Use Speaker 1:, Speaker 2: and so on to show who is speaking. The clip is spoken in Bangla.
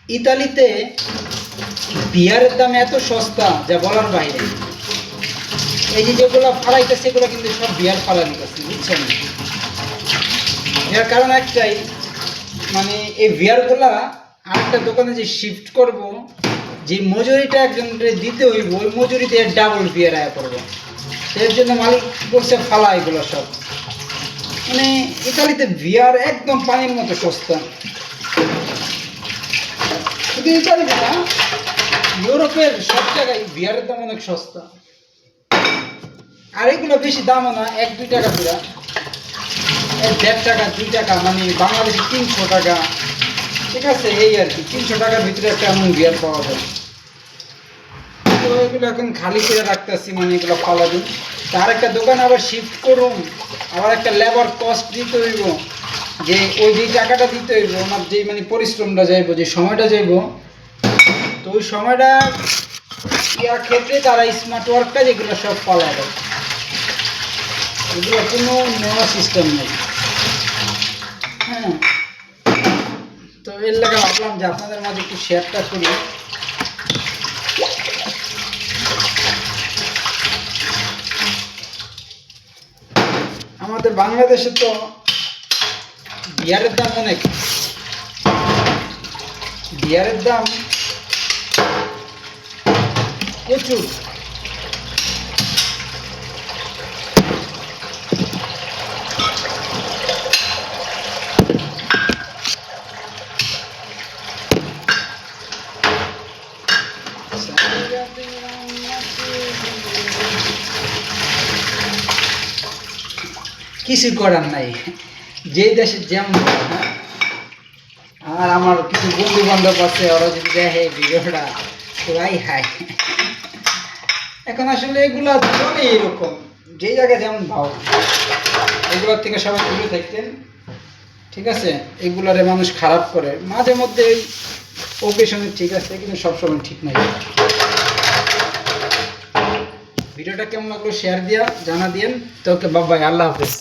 Speaker 1: ইতালিতে বিয়ারের দাম এত সস্তা যা বলার বাইরে। এই যে যেগুলো ফালাইতেছে সেগুলো কিন্তু সব বিয়ার ফালানি করছে, বুঝছেন? এর কারণ একটাই, মানে এই বিয়ারগুলা আরেকটা দোকানে যে শিফট করব, যে মজুরিটা একজনকে দিতে হইব, ওই মজুরিতে ডাবল বিয়ার আয়া করবো। এর জন্য মালিক বলছে ফালা এগুলো সব। মানে ইতালিতে বিয়ার একদম পানির মতো সস্তা। শুধু ইতালিতে না, ইউরোপের সব জায়গায় বিয়ারের দাম অনেক সস্তা। আর এগুলো বেশি দামও না, 1-2 টাকা পুরা, 1-1.5 টাকা 2 টাকা, মানে বাংলাদেশে 300 টাকা। ঠিক আছে, এই আর কি 300 টাকার ভিতরে একটা এমন বিয়ার পাওয়া যায়। তো এগুলো এখন খালি করে রাখতেছি, মানে এগুলো ফালা দিই। তার একটা দোকান আবার শিফট করুন, আবার একটা লেবার কস্ট দিতে হইব, যে ওই যে টাকাটা দিতে হইব, আমার যে মানে পরিশ্রমটা যাইব, যে সময়টা যাইব, তো ওই সময়টা ইয়ার ক্ষেত্রে তারা স্মার্ট ওয়ার্কটা যেগুলো সব পালা দেয়। এগুলো কোনো নেওয়া সিস্টেম নেই। হ্যাঁ, তো এর লাগে ভাবলাম যে আপনাদের মাঝে একটু শেয়ারটা করি। আমাদের বাংলাদেশে তো বিয়ারের দাম অনেক, বিয়ারের দাম প্রচুর। কিছু করার নাই, যে দেশে যেমন। আর আমার কিছু বন্ধু বান্ধব আছে, ওরা যদি দেখে ভিডিওটা তো আই হাই। এখন আসলে এগুলা চলে এরকম, যে জায়গায় যেমন ভাব, এগুলোর থেকে সবাই দূরে থাকতেন। ঠিক আছে, এগুলারে মানুষ খারাপ করে মাঝে মধ্যে, এই ওকেশনে ঠিক আছে, কিন্তু সবসময় ঠিক নাই। ভিডিওটা কেমন লাগলো শেয়ার দিয়া জানা দিয়েন। তো ওকে, বাবাই, আল্লাহ হাফেজ।